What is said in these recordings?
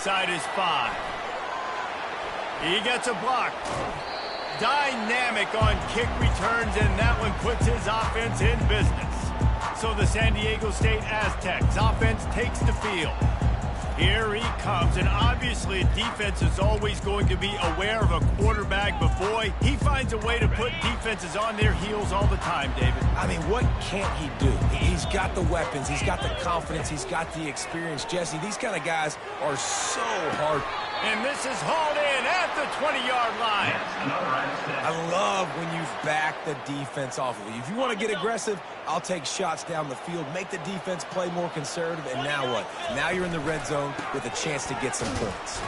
Side is 5. He gets a block. Dynamic on kick returns, and that one puts his offense in business. So the San Diego State Aztecs offense takes the field. Here he comes, and obviously defense is always going to be aware of a quarterback, but boy, he finds a way to put defenses on their heels all the time, David. I mean, what can't he do? He's got the weapons, he's got the confidence, he's got the experience. Jesse, these kind of guys are so hard. And this is hauled in at the 20-yard line. I love when you back the defense off of you. If you want to get aggressive, I'll take shots down the field, make the defense play more conservative, and now what? Now you're in the red zone with a chance to get some points.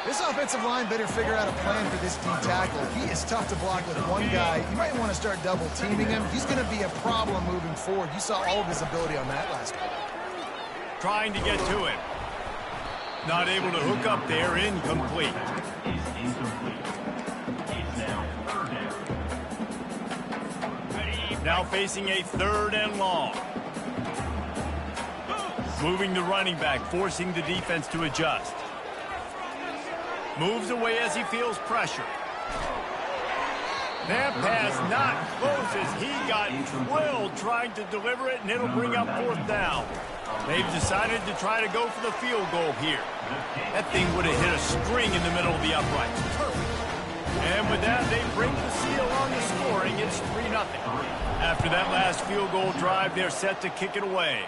This offensive line better figure out a plan for this D tackle. He is tough to block with one guy. You might want to start double teaming him. He's going to be a problem moving forward. You saw all of his ability on that last play. Trying to get to him. Not able to hook up there, incomplete. Now facing a 3rd and long. Moving the running back, forcing the defense to adjust. Moves away as he feels pressure. That pass not close as he got drilled trying to deliver it, and it'll bring up 4th down. They've decided to try to go for the field goal here. That thing would have hit a string in the middle of the uprights. Perfect. And with that, they bring the seal on the scoring. It's 3-0. After that last field goal drive, they're set to kick it away.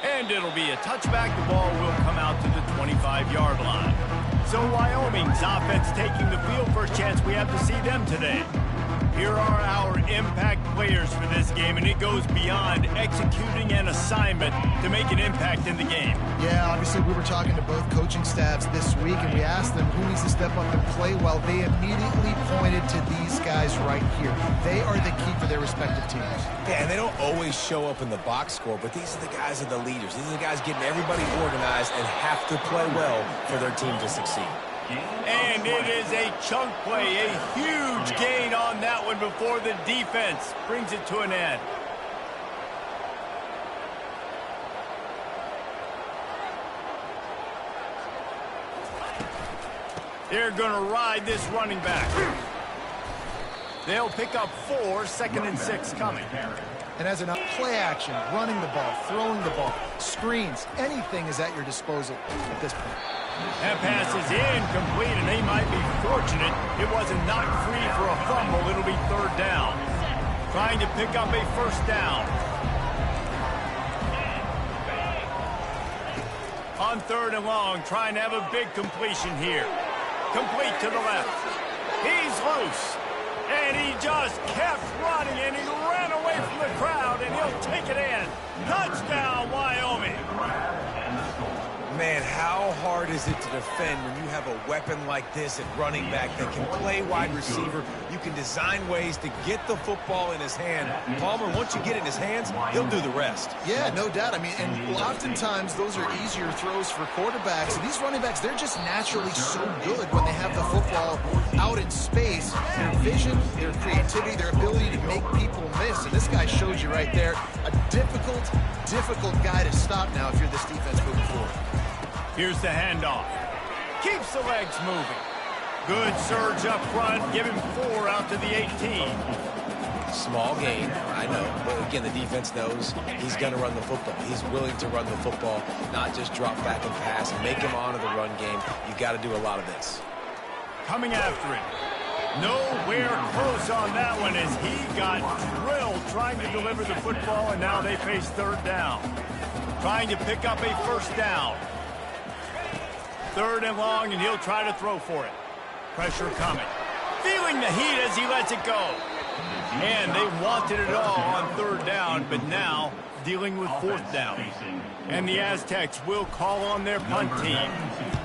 And it'll be a touchback. The ball will come out to the 25-yard line. So Wyoming's offense taking the field. First chance we have to see them today. Here are our impact players for this game, and it goes beyond executing an assignment to make an impact in the game. Yeah, obviously we were talking to both coaching staffs this week, and we asked them who needs to step up and play well. They immediately pointed to these guys right here. They are the key for their respective teams. Yeah, and they don't always show up in the box score, but these are the guys that are the leaders. These are the guys getting everybody organized and have to play well for their team to succeed. And it is a chunk play, a huge gain on that one before the defense brings it to an end. They're going to ride this running back. They'll pick up 4, 2nd and 6 coming. And as an play action, running the ball, throwing the ball, screens, anything is at your disposal at this point. That pass is incomplete, and they might be fortunate it wasn't knocked free for a fumble. It'll be 3rd down. Trying to pick up a 1st down. On 3rd and long, trying to have a big completion here. Complete to the left. He's loose. And he just kept running, and he ran away from the crowd, and he'll take it in. Touchdown, Wyoming. Man, how hard is it to defend when you have a weapon like this at running back that can play wide receiver? You can design ways to get the football in his hand. Palmer, once you get it in his hands, he'll do the rest. Yeah, no doubt. I mean, and oftentimes those are easier throws for quarterbacks. And these running backs, they're just naturally so good when they have the football out in space. Their vision, their creativity, their ability to make people miss. And this guy shows you right there, a difficult guy to stop now if you're this defense moving forward. Here's the handoff. Keeps the legs moving. Good surge up front. Give him 4 out to the 18. Small gain, I know. But again, the defense knows he's going to run the football. He's willing to run the football, not just drop back and pass and make him honor the run game. You got to do a lot of this. Coming after it. Nowhere close on that one as he got drilled trying to deliver the football, and now they face 3rd down. Trying to pick up a 1st down. 3rd and long, and he'll try to throw for it. Pressure coming. Feeling the heat as he lets it go. And they wanted it all on 3rd down, but now dealing with 4th down. And the Aztecs will call on their punt team.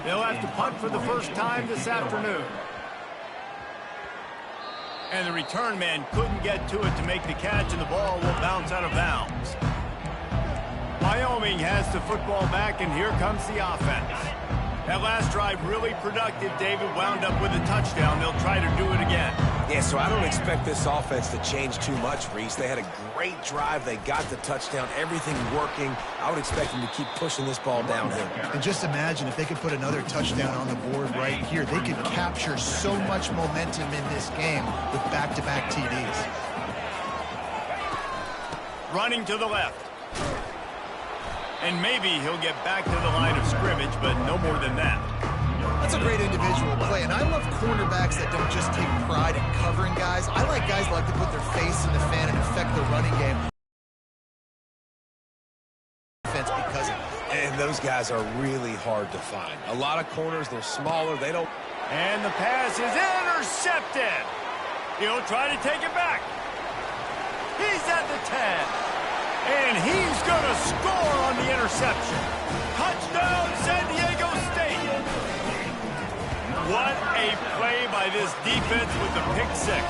They'll have to punt for the first time this afternoon. And the return man couldn't get to it to make the catch, and the ball will bounce out of bounds. Wyoming has the football back, and here comes the offense. That last drive really productive. David wound up with a touchdown. They'll try to do it again. Yeah, so I don't expect this offense to change too much, Reese. They had a great drive. They got the touchdown. Everything working. I would expect them to keep pushing this ball downhill. And just imagine if they could put another touchdown on the board right here. They could capture so much momentum in this game with back-to-back TDs. Running to the left. And maybe he'll get back to the line of scrimmage, but no more than that. That's a great individual play, and I love cornerbacks that don't just take pride in covering guys. I like guys that like to put their face in the fan and affect the running game. Because of it. And those guys are really hard to find. A lot of corners, they're smaller, they don't... And the pass is intercepted. He'll try to take it back. He's at the 10. And he's going to score on the interception. Touchdown, San Diego State. What a play by this defense with the pick six.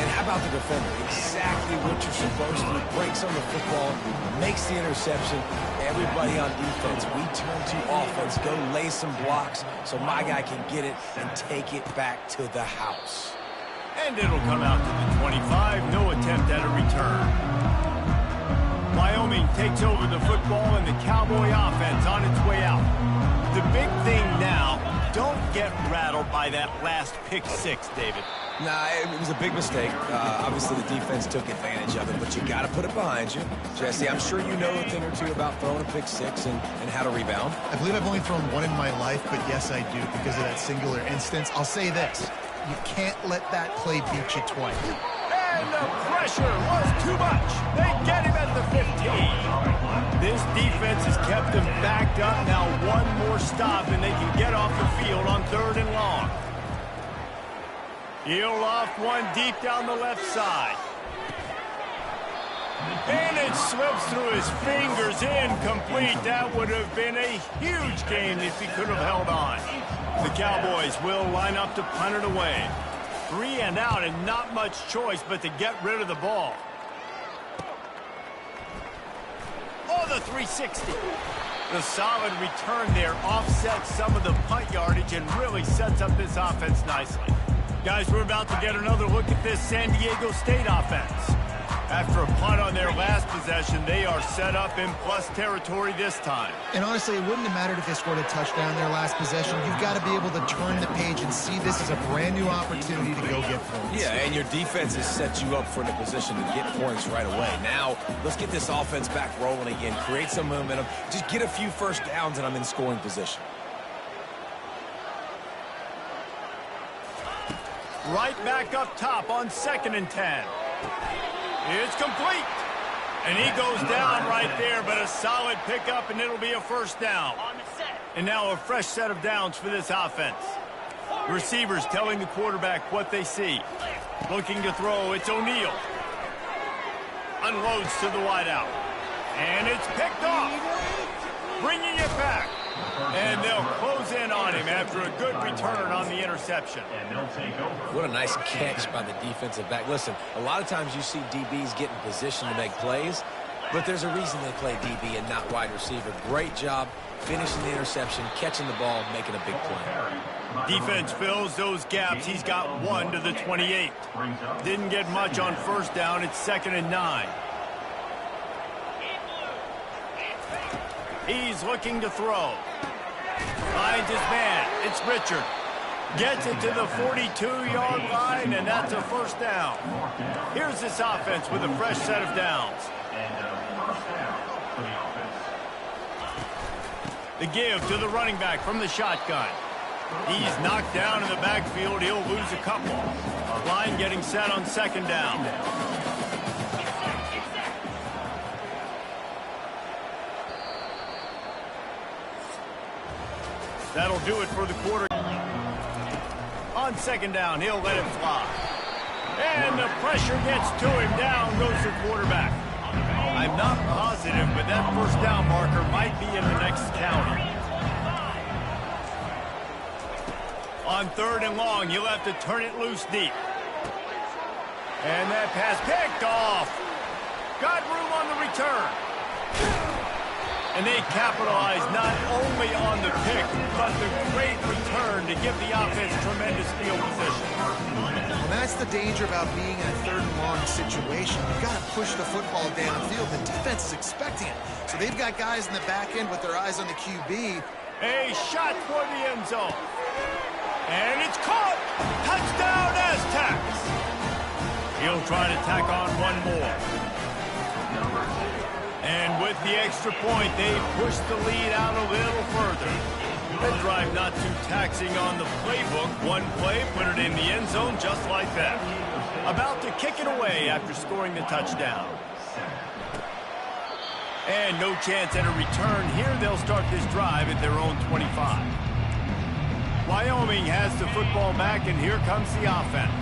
And how about the defender? Exactly what you're supposed to. Breaks on the football, makes the interception. Everybody on defense, we turn to offense. Go lay some blocks so my guy can get it and take it back to the house. And it'll come out to the 25. No attempt at a return. Wyoming takes over the football and the Cowboy offense on its way out. The big thing now, don't get rattled by that last pick six, David. Nah, it was a big mistake. Obviously, the defense took advantage of it, but you got to put it behind you. Jesse, I'm sure you know a thing or two about throwing a pick six and how to rebound. I believe I've only thrown one in my life, but yes, I do because of that singular instance. I'll say this. You can't let that play beat you twice. And the pressure was too much. They get him at the 15. This defense has kept them backed up. Now one more stop and they can get off the field on 3rd and long. He'll loft one deep down the left side. And it slips through his fingers, incomplete. That would have been a huge game if he could have held on. The Cowboys will line up to punt it away. 3 and out and not much choice but to get rid of the ball. Oh, the 360. The solid return there offsets some of the punt yardage and really sets up this offense nicely. Guys, we're about to get another look at this San Diego State offense. After a punt on their last possession, they are set up in plus territory this time. And honestly, it wouldn't have mattered if they scored a touchdown their last possession. You've got to be able to turn the page and see this as a brand new opportunity to go get points. Yeah, and your defense has set you up for the position to get points right away. Now, let's get this offense back rolling again, create some momentum, just get a few first downs, and I'm in scoring position. Right back up top on 2nd and 10. It's complete. And he goes down right there, but a solid pickup, and it'll be a first down. And now a fresh set of downs for this offense. Receivers telling the quarterback what they see. Looking to throw, it's O'Neal. Unloads to the wideout. And it's picked off. Bringing it back. And they'll close in on him after a good return on the interception. What a nice catch by the defensive back. Listen, a lot of times you see DBs get in position to make plays, but there's a reason they play DB and not wide receiver. Great job finishing the interception, catching the ball, making a big play. Defense fills those gaps. He's got 1 to the 28. Didn't get much on first down. It's 2nd and 9. He's looking to throw. Finds his man. It's Richard. Gets it to the 42-yard line, and that's a first down. Here's this offense with a fresh set of downs. The give to the running back from the shotgun. He's knocked down in the backfield. He'll lose a couple. Line getting set on 2nd down. That'll do it for the quarter. On 2nd down, he'll let it fly. And the pressure gets to him. Down goes the quarterback. I'm not positive, but that first down marker might be in the next county. On 3rd and long, you'll have to turn it loose deep. And that pass picked off. Got room on the return. And they capitalized not only on the pick, but the great return to give the offense tremendous field position. And that's the danger about being in a third and long situation. You've got to push the football downfield. The defense is expecting it. So they've got guys in the back end with their eyes on the QB. A shot for the end zone. And it's caught. Touchdown, Aztecs. He'll try to tack on one more. And with the extra point, they push the lead out a little further. That drive not too taxing on the playbook. One play, put it in the end zone just like that. About to kick it away after scoring the touchdown. And no chance at a return here. They'll start this drive at their own 25. Wyoming has the football back, and here comes the offense.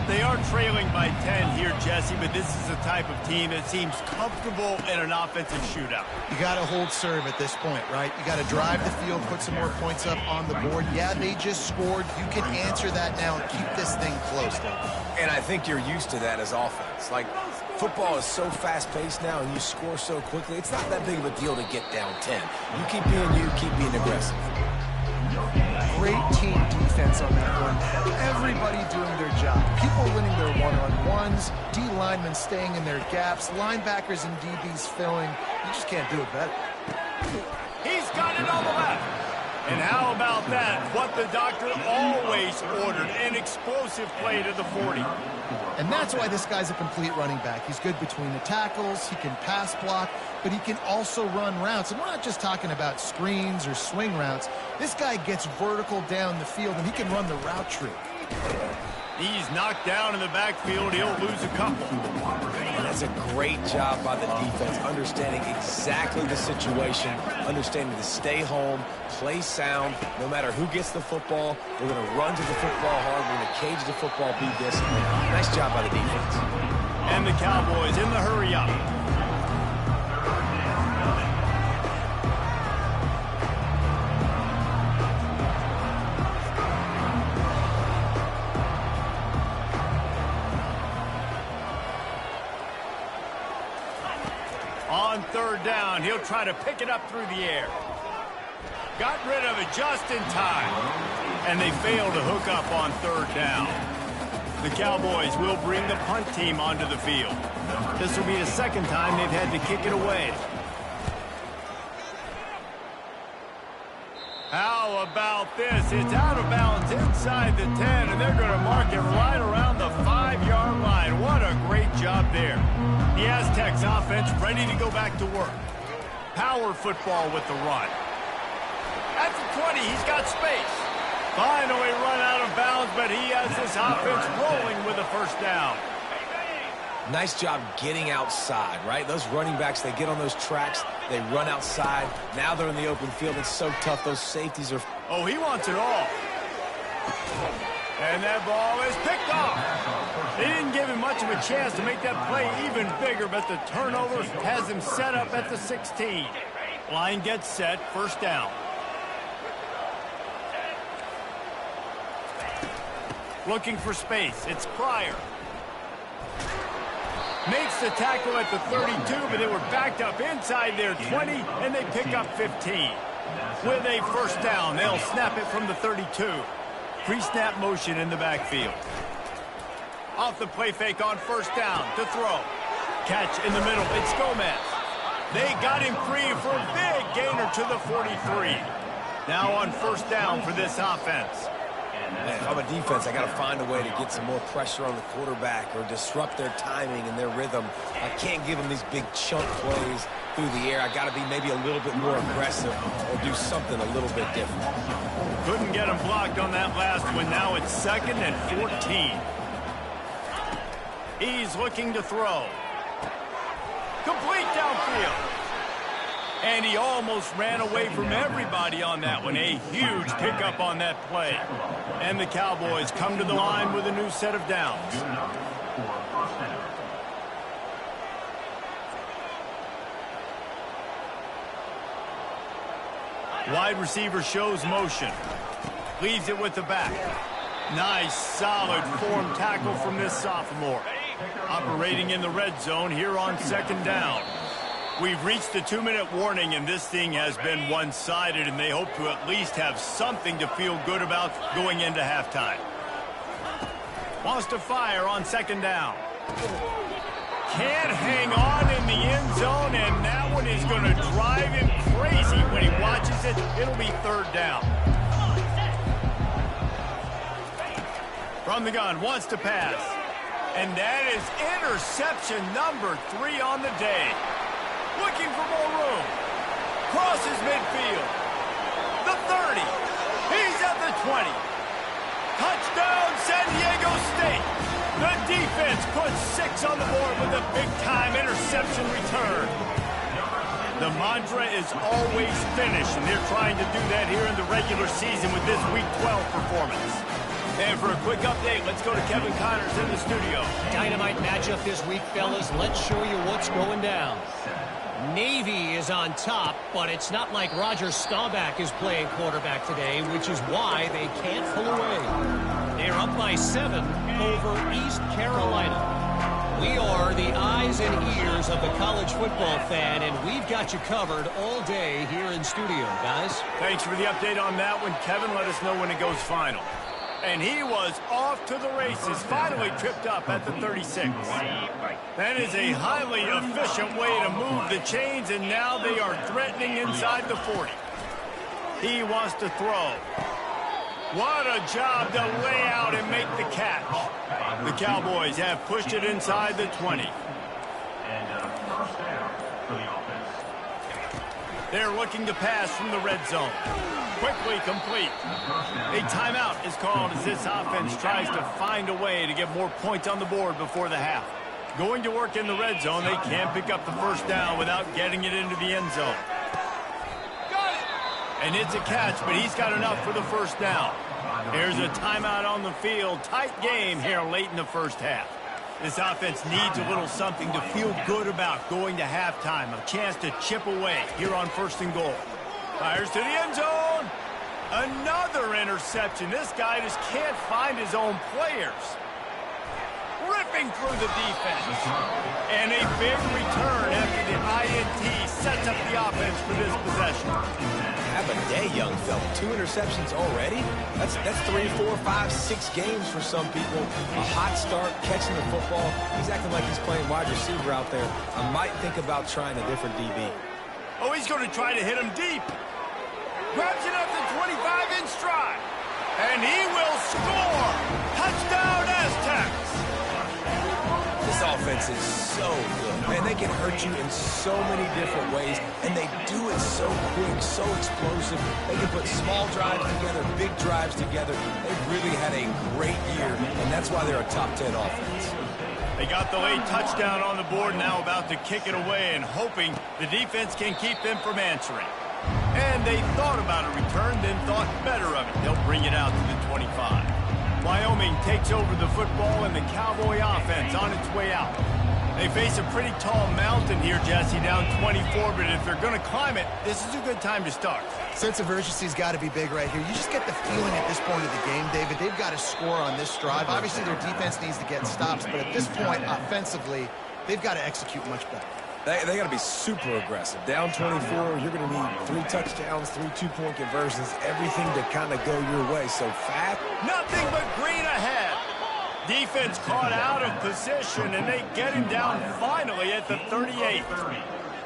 They are trailing by 10 here, Jesse, but this is the type of team that seems comfortable in an offensive shootout. You got to hold serve at this point, right? You got to drive the field, put some more points up on the board. Yeah, they just scored. You can answer that now and keep this thing close, though. And I think you're used to that as offense. Like, football is so fast-paced now, and you score so quickly, it's not that big of a deal to get down 10. You keep being aggressive. Great team defense on that one. Everybody doing their job. People winning their one-on-ones, D linemen staying in their gaps, linebackers and DBs filling. You just can't do it better. He's got it on the left. And how about that? What the doctor always ordered, an explosive play to the 40. And that's why this guy's a complete running back. He's good between the tackles, he can pass block, but he can also run routes. And we're not just talking about screens or swing routes. This guy gets vertical down the field, and he can run the route tree. He's knocked down in the backfield. He'll lose a couple. And that's a great job by the defense, understanding exactly the situation, understanding to stay home, play sound. No matter who gets the football, we're going to run to the football hard. We're going to cage the football, be disciplined. Nice job by the defense. And the Cowboys in the hurry up. On third down, he'll try to pick it up through the air. Got rid of it just in time. And they fail to hook up on third down. The Cowboys will bring the punt team onto the field. This will be the second time they've had to kick it away. How about this? It's out of bounds inside the 10, and they're going to mark it right around the 5-yard line. What a great job there. The Aztecs offense ready to go back to work. Power football with the run. At the 20, he's got space. Finally run out of bounds, but he has this offense rolling with a first down. Nice job getting outside, right? Those running backs, they get on those tracks, they run outside. Now they're in the open field. It's so tough. Those safeties are... Oh, he wants it all. And that ball is picked off. They didn't give him much of a chance to make that play even bigger, but the turnover has him set up at the 16. Line gets set, first down. Looking for space. It's Pryor. Makes the tackle at the 32, but they were backed up inside their 20, and they pick up 15. With a first down, they'll snap it from the 32. Pre-snap motion in the backfield. Off the play fake on first down to throw. Catch in the middle. It's Gomez. They got him free for a big gainer to the 43. Now on first down for this offense. Man, if I'm a defense, I got to find a way to get some more pressure on the quarterback or disrupt their timing and their rhythm. I can't give them these big chunk plays through the air. I got to be maybe a little bit more aggressive or do something a little bit different. Couldn't get him blocked on that last one. Now it's 2nd and 14. He's looking to throw. Complete downfield. And he almost ran away from everybody on that one. A huge pickup on that play. And the Cowboys come to the line with a new set of downs. Wide receiver shows motion. Leaves it with the back. Nice, solid form tackle from this sophomore. Operating in the red zone here on 2nd down. We've reached the 2-minute warning, and this thing has been one-sided, and they hope to at least have something to feel good about going into halftime. Wants to fire on second down. Can't hang on in the end zone, and that one is going to drive him crazy when he watches it. It'll be third down. From the gun, wants to pass. And that is interception number 3 on the day. Looking for more room. Crosses midfield. The 30. He's at the 20. Touchdown, San Diego State. The defense puts 6 on the board with a big-time interception return. The mantra is always finish, and they're trying to do that here in the regular season with this Week 12 performance. And for a quick update, let's go to Kevin Connors in the studio. Dynamite matchup this week, fellas. Let's show you what's going down. Navy is on top, but it's not like Roger Staubach is playing quarterback today, which is why they can't pull away. They're up by 7 over East Carolina. We are the eyes and ears of the college football fan, and we've got you covered all day here in studio, guys. Thanks for the update on that one, Kevin. Let us know when it goes final. And he was off to the races, finally tripped up at the 36. That is a highly efficient way to move the chains, and now they are threatening inside the 40. He wants to throw. What a job to lay out and make the catch. The Cowboys have pushed it inside the 20. They're looking to pass from the red zone. Quickly complete. A timeout is called as this offense tries to find a way to get more points on the board before the half. Going to work in the red zone, they can't pick up the first down without getting it into the end zone. And it's a catch, but he's got enough for the first down. Here's a timeout on the field. Tight game here late in the first half. This offense needs a little something to feel good about going to halftime. A chance to chip away here on 1st and goal. Fires to the end zone. Another interception. This guy just can't find his own players. Ripping through the defense. And a big return after the INT sets up the offense for this possession. Have a day, young fella. 2 interceptions already? That's 3, 4, 5, 6 games for some people. A hot start, catching the football. He's acting like he's playing wide receiver out there. I might think about trying a different DB. Oh, he's going to try to hit him deep. Grabs it up to 25 in stride. And he will score. Touchdown, Aztecs. This offense is so good. Man, they can hurt you in so many different ways, and they do it so quick, so explosive. They can put small drives together, big drives together. They've really had a great year, and that's why they're a top 10 offense. They got the late touchdown on the board, now about to kick it away and hoping the defense can keep them from answering. And they thought about a return, then thought better of it. They'll bring it out to the 25. Wyoming takes over the football and the Cowboy offense on its way out. They face a pretty tall mountain here, Jesse, down 24, but if they're going to climb it, this is a good time to start. Sense of urgency's got to be big right here. You just get the feeling at this point of the game, David, they've got to score on this drive. Obviously, their defense needs to get stops, but at this point, offensively, they've got to execute much better. They got to be super aggressive. Down 24, you're going to need 3 touchdowns, 3 two-point conversions, everything to kind of go your way. So fast. Nothing but green ahead. Defense caught out of position, and they get him down finally at the 38.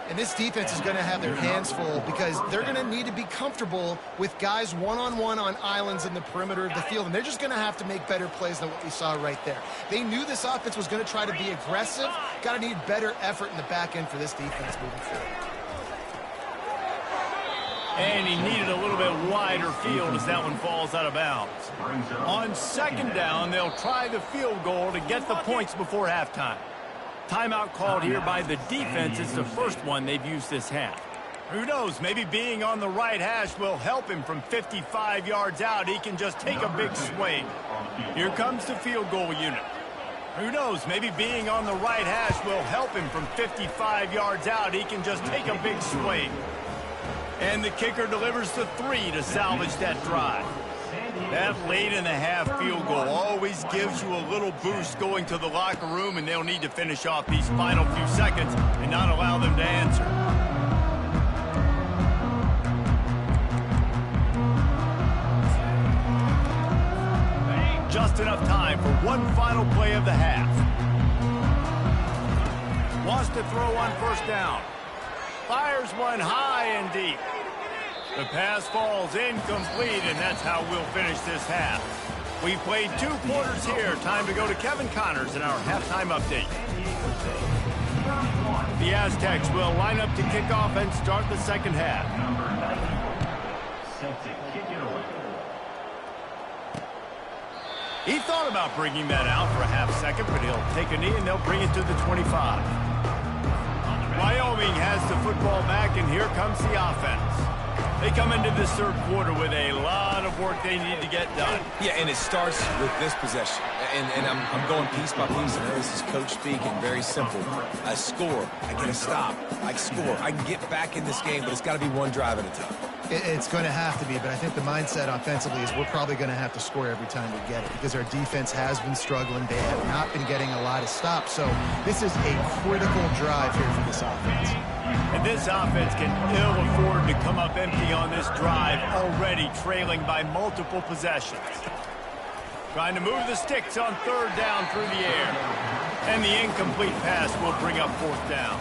And this defense is going to have their hands full because they're going to need to be comfortable with guys one-on-one on islands in the perimeter of the field. And they're just going to have to make better plays than what we saw right there. They knew this offense was going to try to be aggressive. Got to need better effort in the back end for this defense moving forward. And he needed a little bit wider field as that one falls out of bounds. On second down, they'll try the field goal to get the points before halftime. Timeout called here by the defense. It's the first one they've used this half. Who knows, maybe being on the right hash will help him from 55 yards out. He can just take a big swing. Here comes the field goal unit. Who knows, maybe being on the right hash will help him from 55 yards out. He can just take a big swing. And the kicker delivers the 3 to salvage that drive. That late in the half field goal always gives you a little boost going to the locker room, and they'll need to finish off these final few seconds and not allow them to answer. Just enough time for one final play of the half. Wants to throw on first down. Fires one high and deep. The pass falls incomplete, and that's how we'll finish this half. We played 2 quarters here. Time to go to Kevin Connors in our halftime update. The Aztecs will line up to kick off and start the second half. He thought about bringing that out for a half second, but he'll take a knee and they'll bring it to the 25. Wyoming has the football back, and here comes the offense. They come into this third quarter with a lot of work they need to get done. Yeah, and it starts with this possession. And I'm going piece by piece. I know this is coach speaking, very simple. I score, I get a stop, I score. I can get back in this game, but it's got to be one drive at a time. It's going to have to be, but I think the mindset offensively is we're probably going to have to score every time we get it because our defense has been struggling. They have not been getting a lot of stops, so this is a critical drive here for this offense. And this offense can ill afford to come up empty on this drive, already trailing by multiple possessions. Trying to move the sticks on third down through the air. And the incomplete pass will bring up fourth down.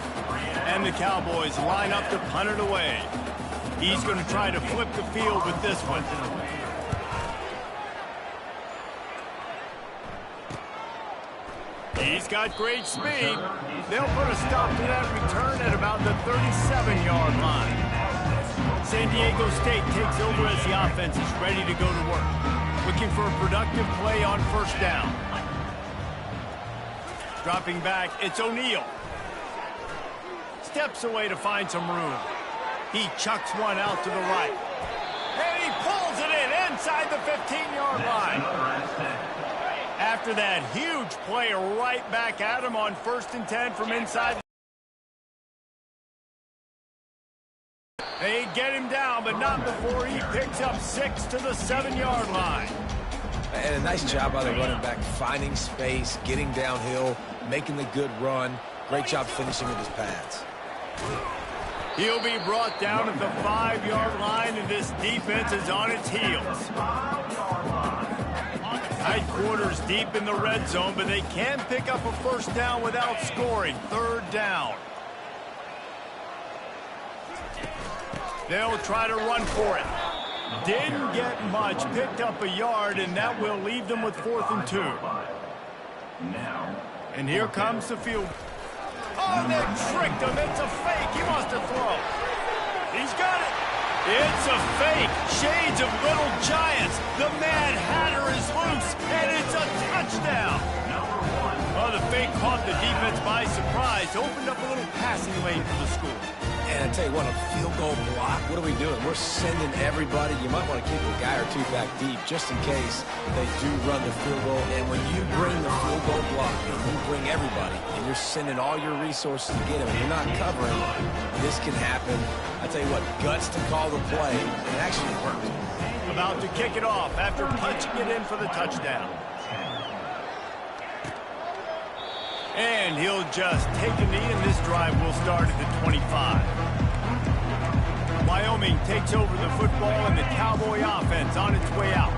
And the Cowboys line up to punt it away. He's going to try to flip the field with this one. He's got great speed. They'll put a stop to that return at about the 37-yard line. San Diego State takes over as the offense is ready to go to work. Looking for a productive play on first down. Dropping back, it's O'Neal. Steps away to find some room. He chucks one out to the right. And he pulls it in inside the 15-yard line. After that huge play right back at him on 1st and 10 from inside. They get him down, but not before he picks up 6 to the 7-yard line. And a nice job by the running back, finding space, getting downhill, making the good run. Great job finishing with his pads. He'll be brought down at the 5-yard line, and this defense is on its heels. Tight quarters deep in the red zone, but they can pick up a first down without scoring. Third down. They'll try to run for it. Didn't get much, picked up a yard, and that will leave them with 4th and 2. And here comes the field. Oh, they tricked him. It's a fake. He wants to throw. He's got it. It's a fake. Shades of Little Giants. The Mad Hatter is loose, and it's a touchdown. Well, the fake caught the defense by surprise. Opened up a little passing lane for the school. And I tell you what, a field goal block, what are we doing? We're sending everybody. You might want to keep a guy or two back deep just in case they do run the field goal. And when you bring the field goal block, you bring everybody, and you're sending all your resources to get him, and you're not covering, this can happen. I tell you what, guts to call the play, and it actually worked. About to kick it off after punching it in for the touchdown. And he'll just take a knee, and this drive will start at the 25. Wyoming takes over the football, and the Cowboy offense on its way out.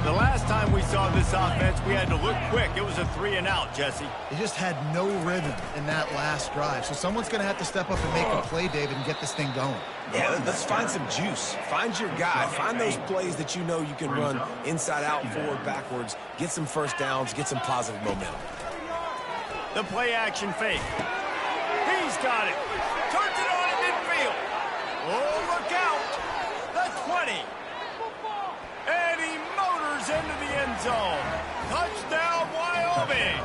The last time we saw this offense, we had to look quick. It was a 3-and-out, Jesse. They just had no rhythm in that last drive. So someone's going to have to step up and make a play, David, and get this thing going. Yeah, let's find some juice. Find your guy. Find those plays that you know you can run inside out, forward, backwards. Get some first downs. Get some positive momentum. The play-action fake. He's got it. Turns it on at midfield. Oh, look out. The 20. And he motors into the end zone. Touchdown, Wyoming.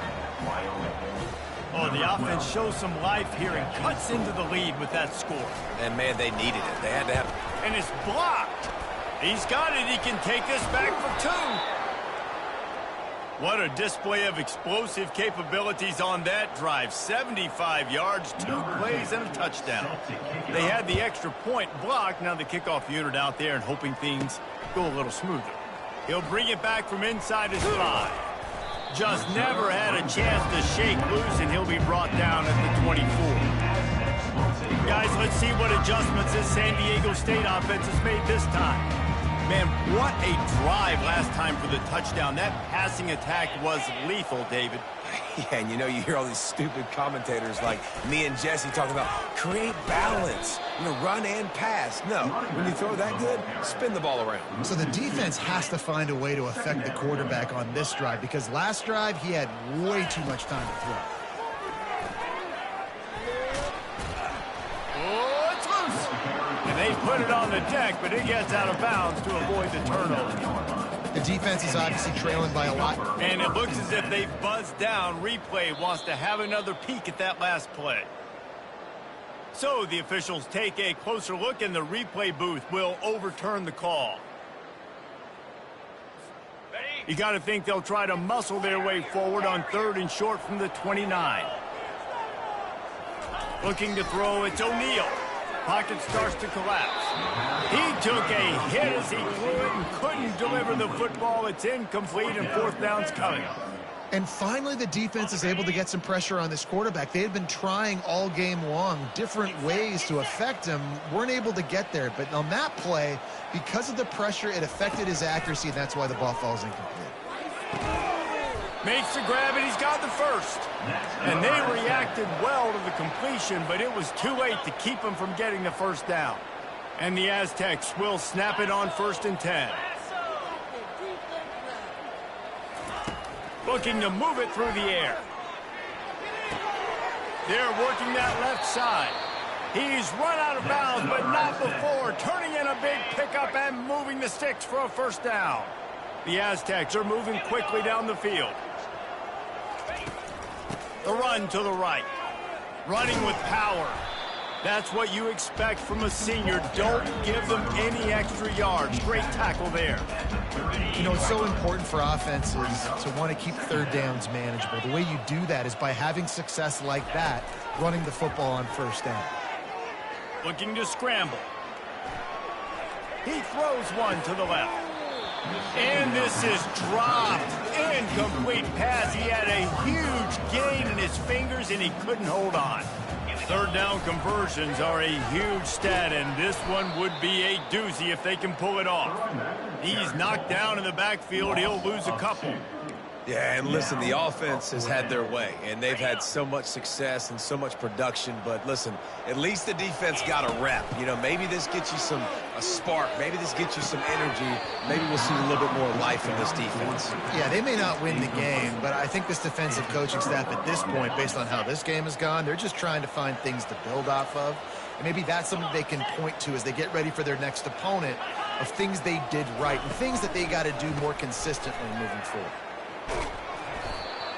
Oh, the offense shows some life here and cuts into the lead with that score. And, man, they needed it. They had to have it. And it's blocked. He's got it. He can take this back for 2. What a display of explosive capabilities on that drive. 75 yards, 2 plays, and a touchdown. They had the extra point blocked. Now the kickoff unit out there and hoping things go a little smoother. He'll bring it back from inside his 5. Just never had a chance to shake loose, and he'll be brought down at the 24. Guys, let's see what adjustments this San Diego State offense has made this time. Man, what a drive last time for the touchdown. That passing attack was lethal, David. Yeah, and you know, you hear all these stupid commentators like me and Jesse talking about create balance, run and pass. No, when you throw that good, spin the ball around. So the defense has to find a way to affect the quarterback on this drive, because last drive he had way too much time to throw. Oh, it's loose. And they put it on the deck, but it gets out of bounds to avoid the turnover. The defense is obviously trailing by a lot. And it looks as if they've buzzed down. Replay wants to have another peek at that last play. So the officials take a closer look, and the replay booth will overturn the call. You got to think they'll try to muscle their way forward on 3rd and short from the 29. Looking to throw, it's O'Neal. Pocket starts to collapse. He took a hit as he threw it and couldn't deliver the football. It's incomplete, and 4th down's coming. And finally, the defense is able to get some pressure on this quarterback. They had been trying all game long different ways to affect him. Weren't able to get there. But on that play, because of the pressure, it affected his accuracy, and that's why the ball falls incomplete. Makes the grab, and he's got the first. And they reacted well to the completion, but it was too late to keep him from getting the first down. And the Aztecs will snap it on 1st and 10. Looking to move it through the air. They're working that left side. He's run out of bounds, but not before. Turning in a big pickup and moving the sticks for a first down. The Aztecs are moving quickly down the field. The run to the right. Running with power. That's what you expect from a senior. Don't give them any extra yards. Great tackle there. It's so important for offenses to want to keep 3rd downs manageable. The way you do that is by having success like that, running the football on 1st down. Looking to scramble. He throws one to the left. And this is dropped. Incomplete pass. He had a huge gain in his fingers, and he couldn't hold on. 3rd down conversions are a huge stat, and this one would be a doozy if they can pull it off. He's knocked down in the backfield. He'll lose a couple. Yeah, and listen, the offense has had their way, and they've had so much success and so much production. But listen, at least the defense got a rep. Maybe this gets you a spark. Maybe this gets you some energy. Maybe we'll see a little bit more life in this defense. Yeah, they may not win the game, but I think this defensive coaching staff at this point, based on how this game has gone, they're just trying to find things to build off of. And maybe that's something they can point to as they get ready for their next opponent, of things they did right and things that they got to do more consistently moving forward.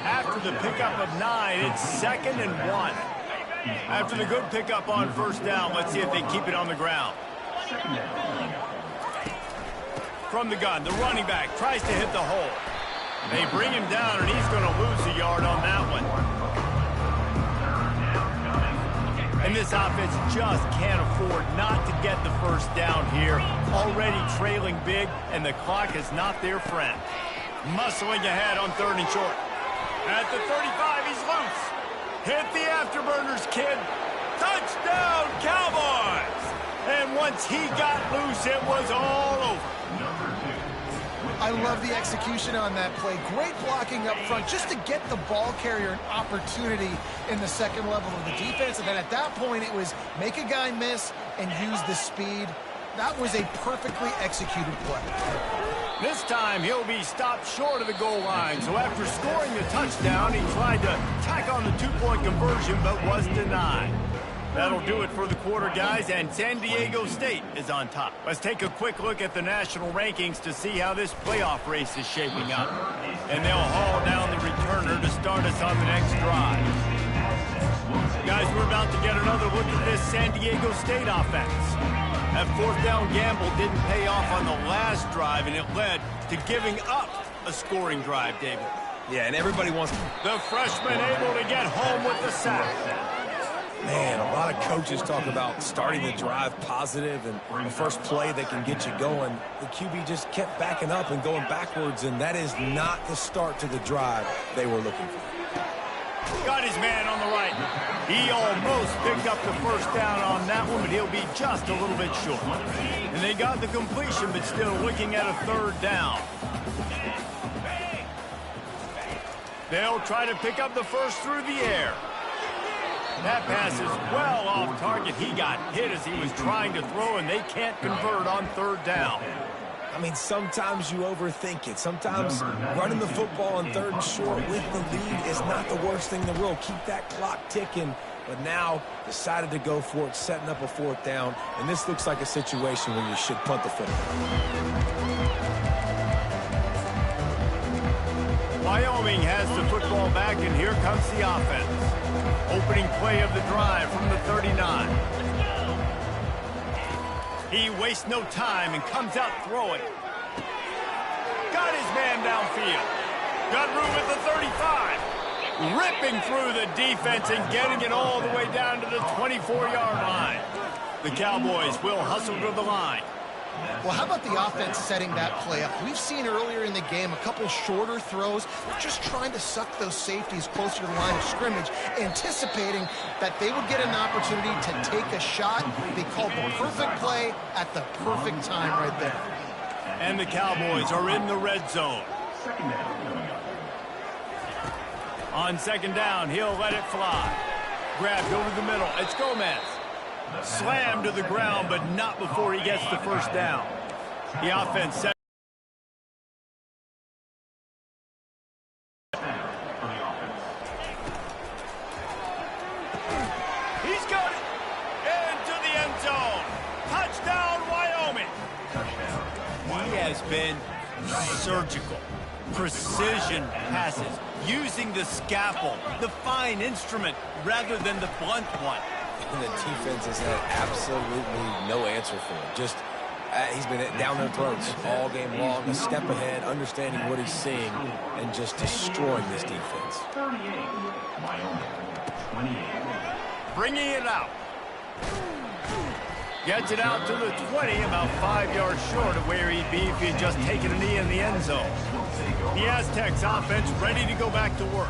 After the pickup of 9, it's 2nd and 1. After the good pickup on 1st down, let's see if they keep it on the ground. From the gun, the running back tries to hit the hole. They bring him down, and he's going to lose a yard on that one. And this offense just can't afford not to get the first down here. Already trailing big, and the clock is not their friend. Muscling ahead on 3rd and short. At the 35, he's loose. Hit the afterburners, kid. Touchdown, Cowboys! And once he got loose, it was all over. I love the execution on that play. Great blocking up front just to get the ball carrier an opportunity in the 2nd level of the defense. And then at that point, it was make a guy miss and use the speed. That was a perfectly executed play. This time, he'll be stopped short of the goal line. So after scoring the touchdown, he tried to tack on the 2-point conversion, but was denied. That'll do it for the quarter, guys, and San Diego State is on top. Let's take a quick look at the national rankings to see how this playoff race is shaping up. And they'll haul down the returner to start us on the next drive. Guys, we're about to get another look at this San Diego State offense. That 4th down gamble didn't pay off on the last drive, and it led to giving up a scoring drive, David. Yeah, and everybody wants... The freshman able to get home with the sack. Man, a lot of coaches talk about starting the drive positive and the first play that can get you going. The QB just kept backing up and going backwards, and that is not the start to the drive they were looking for. Got his man on the right. He almost picked up the first down on that one, but he'll be just a little bit short. And they got the completion, but still looking at a third down. They'll try to pick up the first through the air. That pass is well off target. He got hit as he was trying to throw, and they can't convert on third down. I mean, sometimes you overthink it. Sometimes running the football on third and short with the lead is not the worst thing in the world. Keep that clock ticking. But now decided to go for it, setting up a fourth down. And this looks like a situation where you should punt the football. Wyoming has the football back, and here comes the offense. Opening play of the drive from the 39. He wastes no time and comes out throwing. Got his man downfield. Got room at the 35. Ripping through the defense and getting it all the way down to the 24-yard line. The Cowboys will hustle to the line. Well, how about the offense setting that play up? We've seen earlier in the game a couple shorter throws. They're just trying to suck those safeties closer to the line of scrimmage, anticipating that they would get an opportunity to take a shot. They called the perfect play at the perfect time right there. And the Cowboys are in the red zone. On second down, he'll let it fly. Grabbed over the middle. It's Gomez. Slammed to the ground, but not before he gets the first down. The offense set. He's got it into the end zone. Touchdown, Wyoming. He has been surgical. Precision passes, using the scalpel, the fine instrument, rather than the blunt one. And the defense has had absolutely no answer for him. Just, he's been down their throats all game long, a step ahead, understanding what he's seeing, and just destroying this defense. 38, Wyoming, 28. Bringing it out. Gets it out to the 20, about 5 yards short of where he'd be if he had just taken a knee in the end zone. The Aztecs offense ready to go back to work.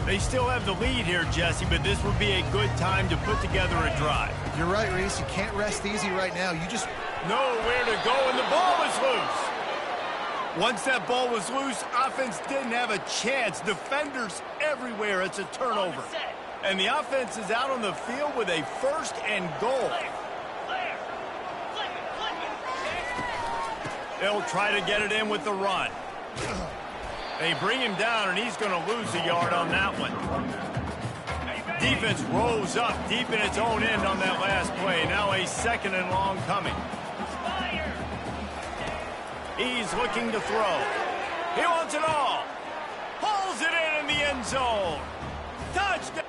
They still have the lead here, Jesse, but this would be a good time to put together a drive. You're right, Reese. You can't rest easy right now. You just know where to go, and the ball was loose. Once that ball was loose, offense didn't have a chance. Defenders everywhere. It's a turnover. And the offense is out on the field with a first and goal. They'll try to get it in with the run. They bring him down, and he's going to lose a yard on that one. Defense rose up deep in its own end on that last play. Now a second and long coming. He's looking to throw. He wants it all. Pulls it in the end zone. Touchdown.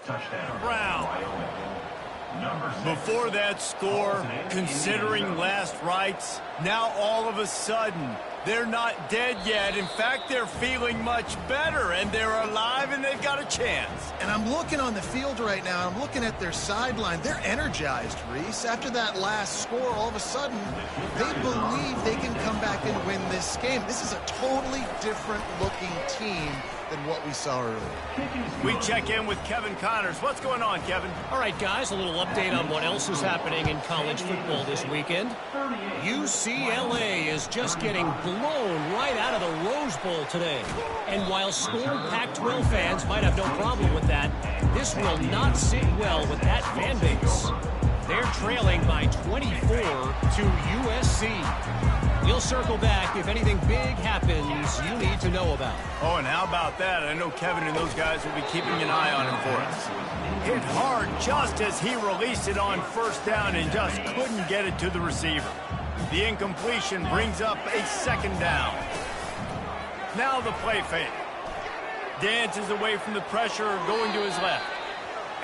Touchdown. Brown. Before that score, considering last rites, now all of a sudden, they're not dead yet. In fact, they're feeling much better, and they're alive, and they've got a chance. And I'm looking on the field right now. I'm looking at their sideline. They're energized, Reese. After that last score, all of a sudden, they believe they can come back and win this game. This is a totally different-looking team than what we saw earlier. We check in with Kevin Connors. What's going on, Kevin? All right, guys, a little update on what else is happening in college football this weekend. UCLA is just getting blown right out of the Rose Bowl today. And while scorned Pac-12 fans might have no problem with that, this will not sit well with that fan base. They're trailing by 24 to USC. We'll circle back if anything big happens you need to know about. Oh, and how about that? I know Kevin and those guys will be keeping an eye on him for us. Hit hard just as he released it on first down and just couldn't get it to the receiver. The incompletion brings up a second down. Now the play fake. Dances away from the pressure, going to his left.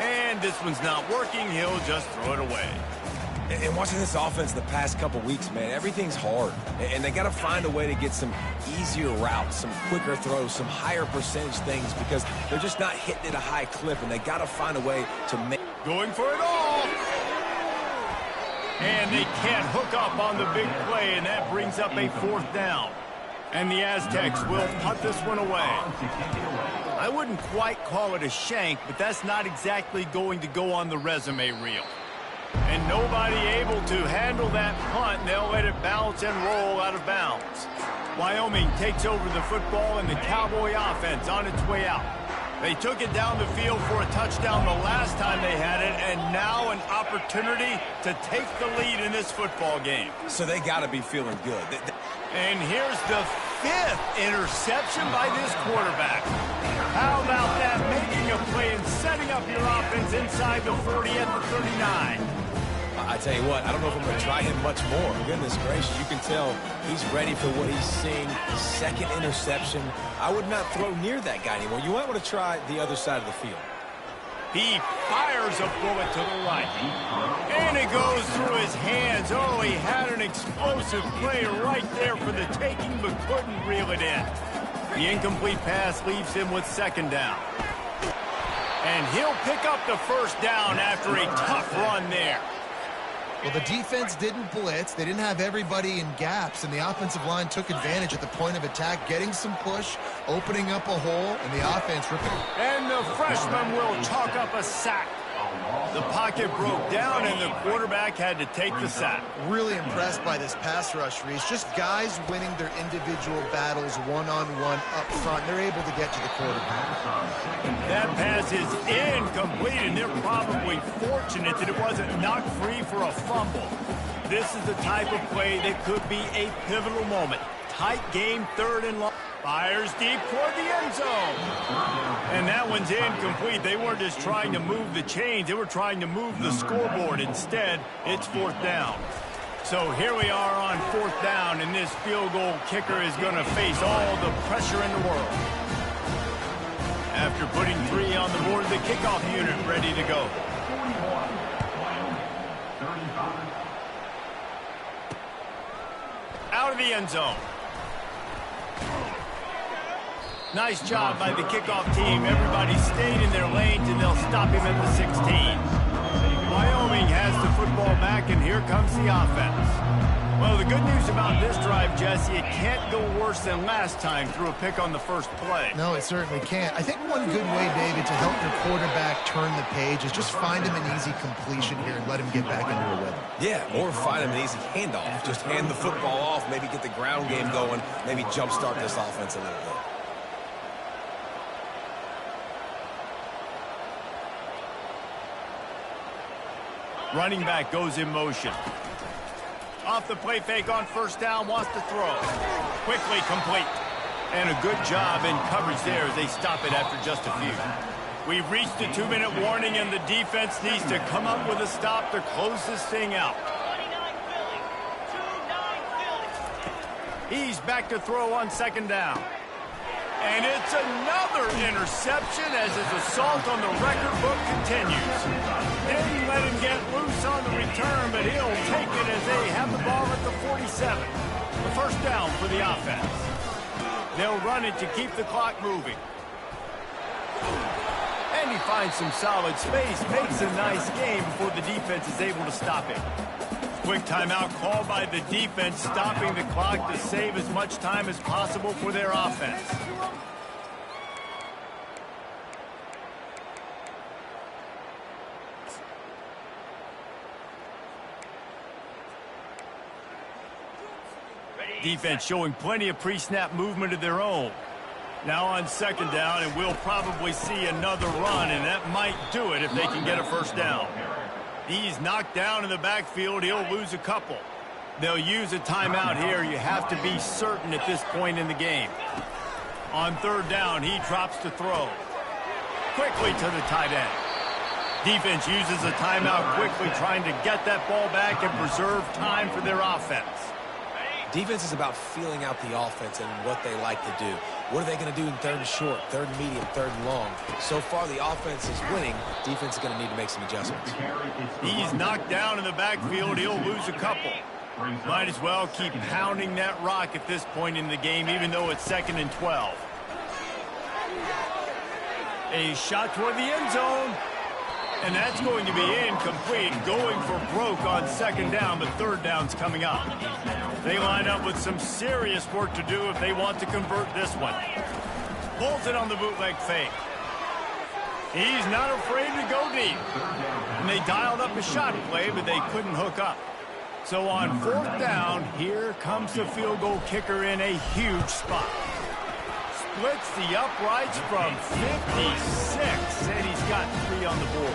And this one's not working. He'll just throw it away. And watching this offense the past couple weeks, man, everything's hard. And they got to find a way to get some easier routes, some quicker throws, some higher percentage things because they're just not hitting at a high clip, and they got to find a way to make... Going for it all. And they can't hook up on the big play, and that brings up a 4th down. And the Aztecs will punt this one away. I wouldn't quite call it a shank, but that's not exactly going to go on the resume reel. And nobody able to handle that punt. They'll let it bounce and roll out of bounds. Wyoming takes over the football, and the Cowboy offense on its way out. They took it down the field for a touchdown the last time they had it, and now an opportunity to take the lead in this football game. So they got to be feeling good. And here's the 5th interception by this quarterback. How about that? Making a play and setting up your offense inside the 40 at the 39. I tell you what, I don't know if I'm going to try him much more. Goodness gracious, you can tell he's ready for what he's seeing. 2nd interception. I would not throw near that guy anymore. You might want to try the other side of the field. He fires a bullet to the right. And it goes through his hands. Oh, he had an explosive play right there for the taking, but couldn't reel it in. The incomplete pass leaves him with 2nd down. And he'll pick up the 1st down after a tough run there. Well, the defense didn't blitz. They didn't have everybody in gaps, and the offensive line took advantage at the point of attack, getting some push, opening up a hole, and the offense ripping. And the freshman will chalk up a sack. The pocket broke down, and the quarterback had to take the sack. Really impressed by this pass rush, Reese. Just guys winning their individual battles one-on-one up front. They're able to get to the quarterback. That pass is incomplete, and they're probably fortunate that it wasn't knocked free for a fumble. This is the type of play that could be a pivotal moment. Tight game, 3rd and long. Fires deep toward the end zone. And that one's incomplete. They weren't just trying to move the chains. They were trying to move the scoreboard. Instead, it's 4th down. So here we are on 4th down, and this field goal kicker is going to face all the pressure in the world. After putting 3 on the board, the kickoff unit ready to go. 41, Wyoming, 35. Out of the end zone. Nice job by the kickoff team. Everybody stayed in their lanes, and they'll stop him at the 16. Wyoming has the football back, and here comes the offense. Well, the good news about this drive, Jesse, it can't go worse than last time through a pick on the 1st play. No, it certainly can't. I think one good way, David, to help your quarterback turn the page is just find him an easy completion here and let him get back into a rhythm. Yeah, or find him an easy handoff. Just hand the football off, maybe get the ground game going, maybe jumpstart this offense a little bit. Running back goes in motion. Off the play fake on 1st down, wants to throw. Quickly complete. And a good job in coverage there as they stop it after just a few. We've reached the 2-minute warning, and the defense needs to come up with a stop to close this thing out. He's back to throw on 2nd down. And it's another interception as his assault on the record book continues. Didn't let him get loose on the return, but he'll take it as they have the ball at the 47. The 1st down for the offense. They'll run it to keep the clock moving. And he finds some solid space, makes a nice game before the defense is able to stop him. Quick timeout called by the defense, stopping the clock to save as much time as possible for their offense. Defense showing plenty of pre-snap movement of their own. Now on 2nd down, and we'll probably see another run, and that might do it if they can get a 1st down. He's knocked down in the backfield. He'll lose a couple. They'll use a timeout here. You have to be certain at this point in the game. On 3rd down, he drops to throw. Quickly to the tight end. Defense uses a timeout quickly, trying to get that ball back and preserve time for their offense. Defense is about feeling out the offense and what they like to do. What are they going to do in third and short, third and medium, third and long? So far, the offense is winning. Defense is going to need to make some adjustments. He's knocked down in the backfield. He'll lose a couple. Might as well keep pounding that rock at this point in the game, even though it's 2nd and 12. A shot toward the end zone. And that's going to be incomplete. Going for broke on 2nd down, but 3rd down's coming up. They line up with some serious work to do if they want to convert this one. Pulls it on the bootleg fake. He's not afraid to go deep. And they dialed up a shot play, but they couldn't hook up. So on 4th down, here comes the field goal kicker in a huge spot. Splits the uprights from 56, and he's got 3 on the board.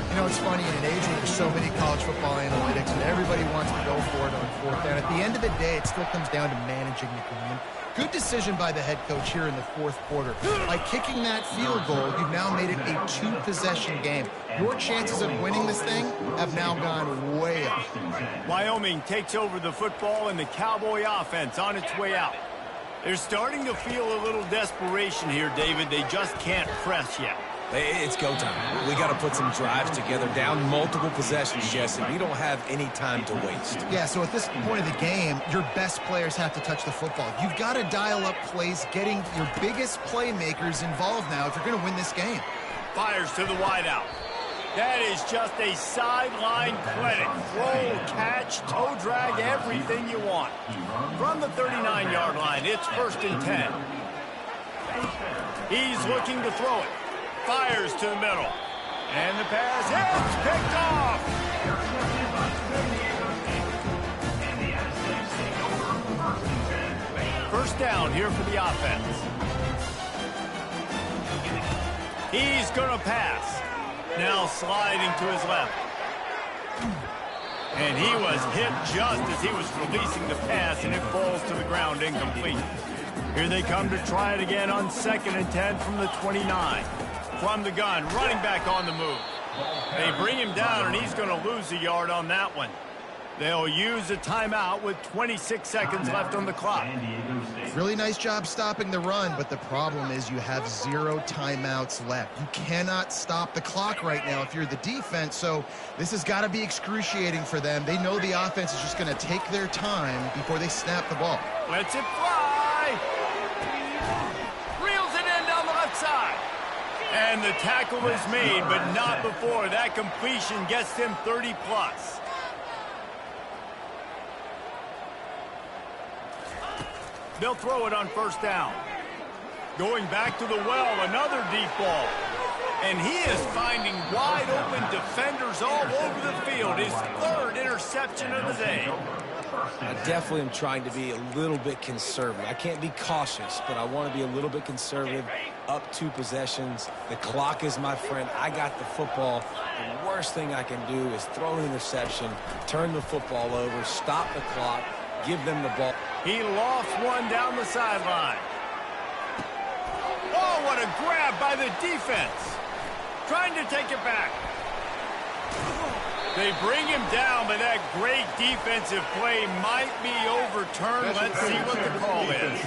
You know, it's funny, in an age where there's so many college football analytics and everybody wants to go for it on 4th down, at the end of the day, it still comes down to managing the game. Good decision by the head coach here in the 4th quarter. By kicking that field goal, you've now made it a 2-possession game. Your chances of winning this thing have now gone way up. Wyoming takes over the football, and the Cowboy offense on its way out. They're starting to feel a little desperation here, David. They just can't press yet. It's go time. We got to put some drives together, down multiple possessions, Jesse. We don't have any time to waste. Yeah, so at this point of the game, your best players have to touch the football. You've got to dial up plays, getting your biggest playmakers involved now if you're going to win this game. Fires to the wideout. That is just a sideline clinic. Roll, catch, toe drag, everything you want. From the 39-yard line, it's 1st and 10. He's looking to throw it. Fires to the middle. And the pass is picked off. First down here for the offense. He's going to pass. Now sliding to his left. And he was hit just as he was releasing the pass, and it falls to the ground incomplete. Here they come to try it again on 2nd and 10 from the 29. From the gun, running back on the move. They bring him down, and he's going to lose a yard on that one. They'll use a timeout with 26 seconds left on the clock. Really nice job stopping the run, but the problem is you have 0 timeouts left. You cannot stop the clock right now if you're the defense, so this has got to be excruciating for them. They know the offense is just going to take their time before they snap the ball. Lets it fly. Reels it in down the left side. And the tackle is made, but not before that completion gets them 30-plus. They'll throw it on 1st down. Going back to the well, another deep ball. And he is finding wide-open defenders all over the field. His 3rd interception of the day. I definitely am trying to be a little bit conservative. I can't be cautious, but I want to be a little bit conservative. Up 2 possessions. The clock is my friend. I got the football. The worst thing I can do is throw an interception, turn the football over, stop the clock, give them the ball. He lost one down the sideline. Oh, what a grab by the defense. Trying to take it back. They bring him down, but that great defensive play might be overturned. Let's see what the call is.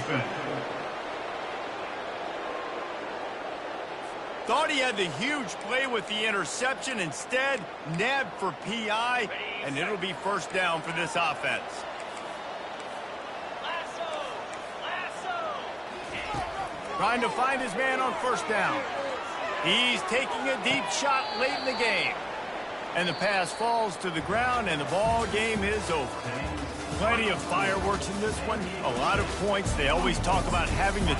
Thought he had the huge play with the interception. Instead, nabbed for PI, and it'll be 1st down for this offense. Trying to find his man on 1st down. He's taking a deep shot late in the game. And the pass falls to the ground, and the ball game is over. Plenty of fireworks in this one. A lot of points. They always talk about having the